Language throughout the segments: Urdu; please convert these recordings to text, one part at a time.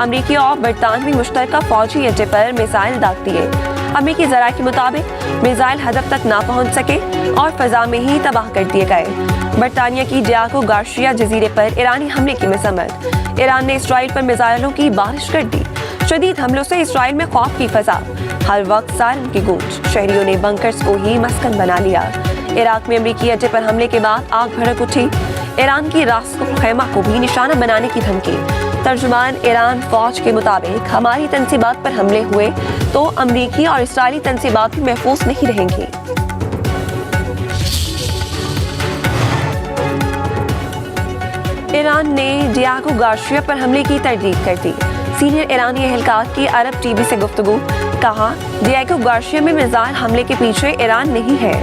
امریکی اور برطانوی مشترکہ فوجی اڈے پر میزائل داغ دیے۔ امریکی ذرائع کے مطابق میزائل ہدف تک نہ پہنچ سکے اور فضا میں ہی تباہ کر دیے گئے۔ برطانیہ کی ڈیاگو گارشیا جزیرے پر ایرانی حملے کی مذمت۔ ایران نے اسرائیل پر میزائلوں کی بارش کر دی۔ شدید حملوں سے اسرائیل میں خوف کی فضا، ہر وقت سائرن کی گونج، شہریوں نے بنکرز کو ہی مسکن بنا لیا۔ عراق میں امریکی اڈے پر حملے کے بعد آگ بھڑک اٹھی۔ ایران کی راس الخیمہ کو بھی نشانہ بنانے کی دھمکی۔ ترجمان ایران فوج کے مطابق ہماری تنصیبات پر حملے ہوئے تو امریکی اور اسرائیلی تنصیبات بھی محفوظ نہیں رہیں گی۔ ایران نے ڈیاگو گارشیا پر حملے کی تردید کر دی۔ سینئر ایرانی اہلکار کی عرب ٹی وی سے گفتگو، کہا ڈیاگو گارشیا میں میزائل حملے کے پیچھے ایران نہیں ہے۔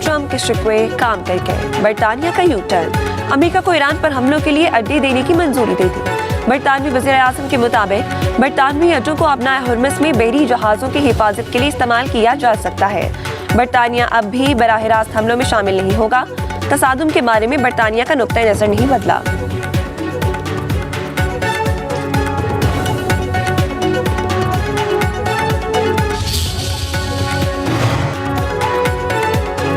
ٹرمپ کے شکوے کام کر گئے، برطانیہ کا یو ٹرن۔ امریکہ کو ایران پر حملوں کے لیے اڈے دینے کی منظوری دے دی۔ برطانوی وزیر اعظم کے مطابق برطانوی اڈوں کو ابنائے ہرمز میں بحری جہازوں کی حفاظت کے لیے استعمال کیا جا سکتا ہے۔ برطانیہ اب بھی براہ راست حملوں میں شامل نہیں ہوگا۔ تصادم کے بارے میں برطانیہ کا نقطہ نظر نہیں بدلا۔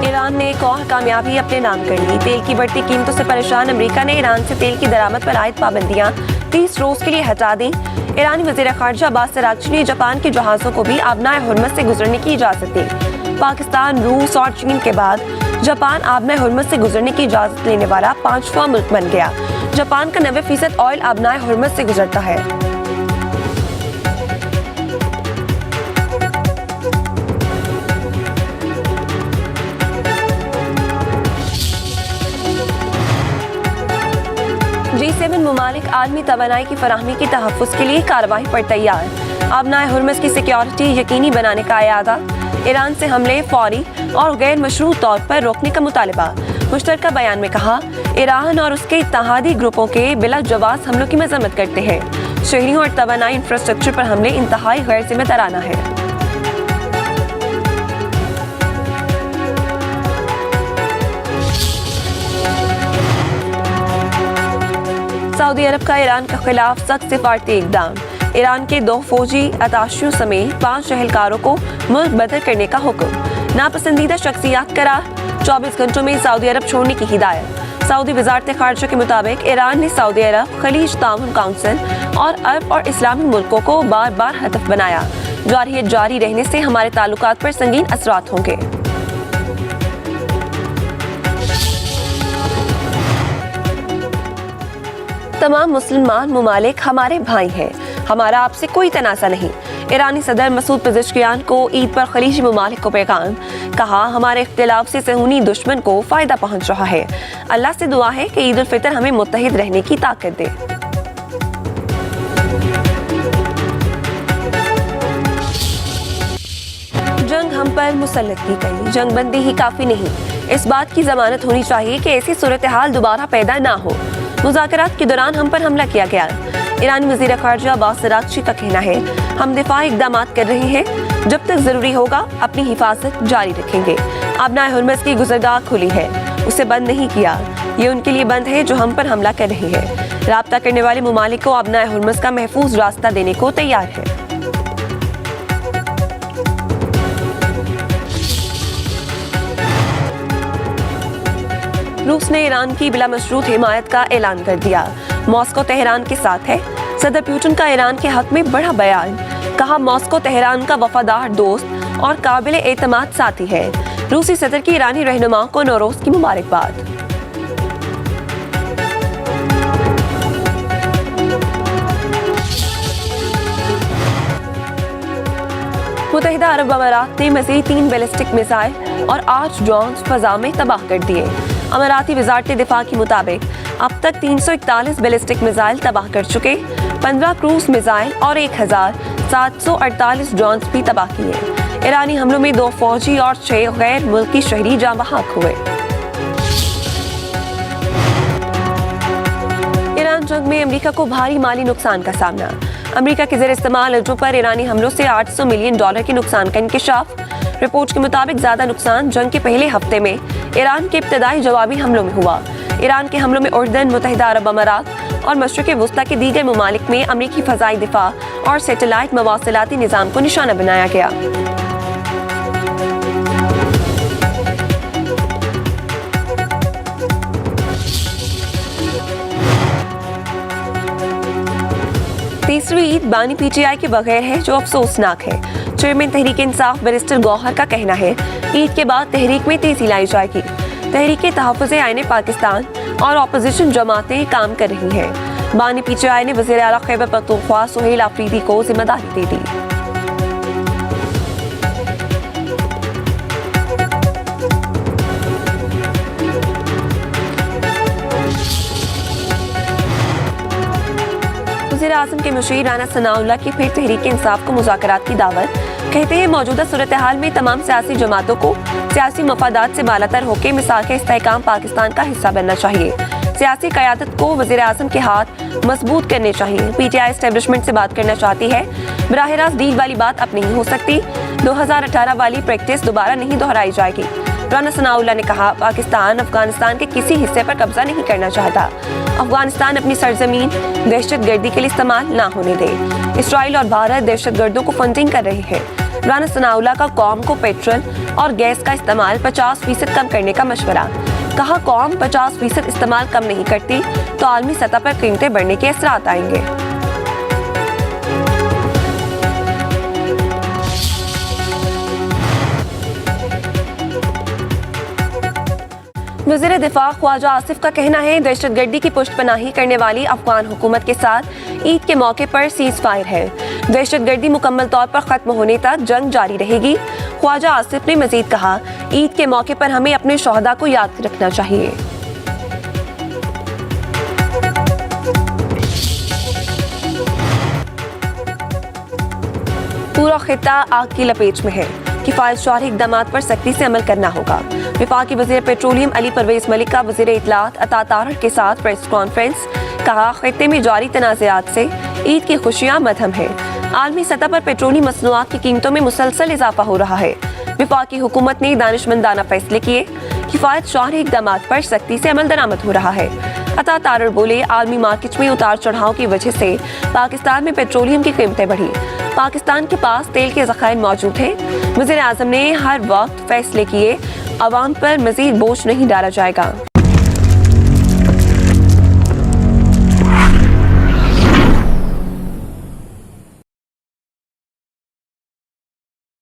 ایران نے ایک اور کامیابی اپنے نام کر لی۔ تیل کی بڑھتی قیمتوں سے پریشان امریکہ نے ایران سے تیل کی درآمد پر عائد پابندیاں 30 روز کے لیے ہٹا دیں۔ ایرانی وزیر خارجہ عباس اراغچی نے جاپان کے جہازوں کو بھی آبنائے ہرمز سے گزرنے کی اجازت دی۔ پاکستان، روس اور چین کے بعد جاپان آبنائے ہرمز سے گزرنے کی اجازت لینے والا 5واں ملک بن گیا۔ جاپان کا 90% آئل آبنائے ہرمز سے گزرتا ہے۔ G7 ممالک عالمی توانائی کی فراہمی کی تحفظ کے لیے کارروائی پر تیار۔ آبنائے ہرمز کی سیکیورٹی یقینی بنانے کا اعادہ۔ ایران سے حملے فوری اور غیر مشروع طور پر روکنے کا مطالبہ۔ مشترکہ بیان میں کہا، ایران اور اس کے اتحادی گروپوں کے بلا جواز حملوں کی مذمت کرتے ہیں۔ شہریوں اور توانائی انفراسٹرکچر پر حملے انتہائی غیر ذمہ دارانہ ہے۔ سعودی عرب کا ایران کے خلاف سخت سفارتی اقدام۔ ایران کے 2 فوجی اتاشیوں سمیت 5 اہلکاروں کو ملک بدر کرنے کا حکم۔ ناپسندیدہ شخصیات قرار، 24 گھنٹوں میں سعودی عرب چھوڑنے کی ہدایت۔ سعودی وزارت خارجہ کے مطابق ایران نے سعودی عرب، خلیج تعاون کونسل اور عرب اور اسلامی ملکوں کو بار بار ہدف بنایا۔ جارحیت جاری رہنے سے ہمارے تعلقات پر سنگین اثرات ہوں گے۔ تمام مسلمان ممالک ہمارے بھائی ہیں، ہمارا آپ سے کوئی تنازع نہیں۔ ایرانی صدر مسعود پزشکیان کو عید پر خلیجی ممالک کو پیغام، کہا ہمارے اختلاف سے صہیونی دشمن کو فائدہ پہنچ رہا ہے۔ اللہ سے دعا ہے کہ عید الفطر ہمیں متحد رہنے کی طاقت دے۔ جنگ ہم پر مسلط کی گئی، جنگ بندی ہی کافی نہیں، اس بات کی ضمانت ہونی چاہیے کہ ایسی صورتحال دوبارہ پیدا نہ ہو۔ مذاکرات کے دوران ہم پر حملہ کیا گیا۔ ایرانی وزیر خارجہ عباس اراغچی کا کہنا ہے، ہم دفاعی اقدامات کر رہے ہیں، جب تک ضروری ہوگا اپنی حفاظت جاری رکھیں گے۔ آبنائے ہرمز کی گزرگاہ کھلی ہے، اسے بند نہیں کیا، یہ ان کے لیے بند ہے جو ہم پر حملہ کر رہے ہیں۔ رابطہ کرنے والے ممالک کو آبنائے ہرمز کا محفوظ راستہ دینے کو تیار ہے۔ روس نے ایران کی بلا مشروط حمایت کا اعلان کر دیا۔ ماسکو تہران کے ساتھ ہے۔ صدر پیوٹن کا ایران کے حق میں بڑا بیان، کہا ماسکو تہران کا وفادار دوست اور قابل اعتماد ساتھی ہے۔ روسی صدر کی ایرانی رہنما کو نوروز کی مبارکباد۔ متحدہ عرب امارات نے مزید 3 بیلسٹک میزائل اور 8 ڈرونز فضا میں تباہ کر دیے۔ اماراتی وزارت دفاع کے مطابق اب تک 341 بیلسٹک میزائل تباہ کر چکے، 15 کروز میزائل اور 1748 ڈرونز بھی تباہ کیے۔ ایرانی حملوں میں 2 فوجی اور 6 غیر ملکی شہری جاں بحق ہوئے۔ ایران جنگ میں امریکہ کو بھاری مالی نقصان کا سامنا۔ امریکہ کے زیر استعمال اڈوں پر ایرانی حملوں سے $800 ملین کے نقصان کا انکشاف۔ رپورٹ کے مطابق زیادہ نقصان جنگ کے پہلے ہفتے میں ایران کے ابتدائی جوابی حملوں میں ہوا۔ ایران کے حملوں میں اردن، متحدہ عرب امارات اور مشرق وسطی کے دیگر ممالک میں امریکی فضائی دفاع اور سیٹلائٹ مواصلاتی نظام کو نشانہ بنایا گیا۔ تیسری عید بانی پی ٹی آئی کے بغیر ہے جو افسوسناک ہے۔ چیئرمین تحریک انصاف بیرسٹر گوہر کا کہنا ہے عید کے بعد تحریک میں تیزی لائی جائے گی۔ تحریک تحفظ آئین پاکستان اور اپوزیشن جماعتیں کام کر رہی ہیں۔ بانی پی ٹی آئی نے وزیر اعلیٰ خیبر پختونخوا سہیل آفریدی کو ذمہ داری دے دی۔ وزیر اعظم کے مشیر رانا ثناء اللہ کی پھر تحریک انصاف کو مذاکرات کی دعوت۔ کہتے ہیں موجودہ صورتحال میں تمام سیاسی جماعتوں کو سیاسی مفادات سے بالاتر ہو کے مثال کے استحکام پاکستان کا حصہ بننا چاہیے۔ سیاسی قیادت کو وزیر اعظم کے ہاتھ مضبوط کرنے چاہیے۔ پی ٹی آئی اسٹیبلشمنٹ سے بات کرنا چاہتی ہے، براہ راست ڈیل والی بات اب نہیں ہو سکتی۔ 2018 والی پریکٹس دوبارہ نہیں دہرائی جائے گی۔ رانا ثناء اللہ نے کہا پاکستان افغانستان کے کسی حصے پر قبضہ نہیں کرنا چاہتا۔ افغانستان اپنی سرزمین دہشت گردی کے لیے استعمال نہ ہونے دے۔ اسرائیل اور بھارت دہشت گردوں کو فنڈنگ کر رہے ہیں۔ رانا ثناء اللہ کا قوم کو پیٹرول اور گیس کا استعمال 50% کم کرنے کا مشورہ۔ کہا قوم 50% استعمال کم نہیں کرتی تو عالمی سطح پر قیمتیں بڑھنے کے اثرات آئیں گے۔ وزیر دفاع خواجہ آصف کا کہنا ہے دہشت گردی کی پشت پناہی کرنے والی افغان حکومت کے ساتھ عید کے موقع پر سیز فائر ہے۔ دہشت گردی مکمل طور پر ختم ہونے تک جنگ جاری رہے گی۔ خواجہ آصف نے مزید کہا عید کے موقع پر ہمیں اپنے شہداء کو یاد رکھنا چاہیے۔ پورا خطہ آگ کی لپیٹ میں ہے، کفایت شعاری اقدامات پر سختی سے عمل کرنا ہوگا۔ وفاقی وزیر پیٹرولیم علی پرویز ملک کا وزیر اطلاعات عطا طاہر کے ساتھ پریس کانفرنس۔ کہا خطے میں جاری تنازعات سے عید کی خوشیاں مدھم ہیں۔ عالمی سطح پر پیٹرولیم مصنوعات کی قیمتوں میں مسلسل اضافہ ہو رہا ہے۔ وفاقی حکومت نے دانشمندانہ فیصلے کیے، کفایت شعاری اقدامات پر سختی سے عمل درآمد ہو رہا ہے۔ عطا طاہر بولے عالمی مارکیٹ میں اتار چڑھاؤ کی وجہ سے پاکستان میں پیٹرولیم کی قیمتیں بڑھی۔ پاکستان کے پاس تیل کے ذخائر موجود ہیں۔ وزیر اعظم نے ہر وقت فیصلے کیے، عوام پر مزید بوجھ نہیں ڈالا جائے گا۔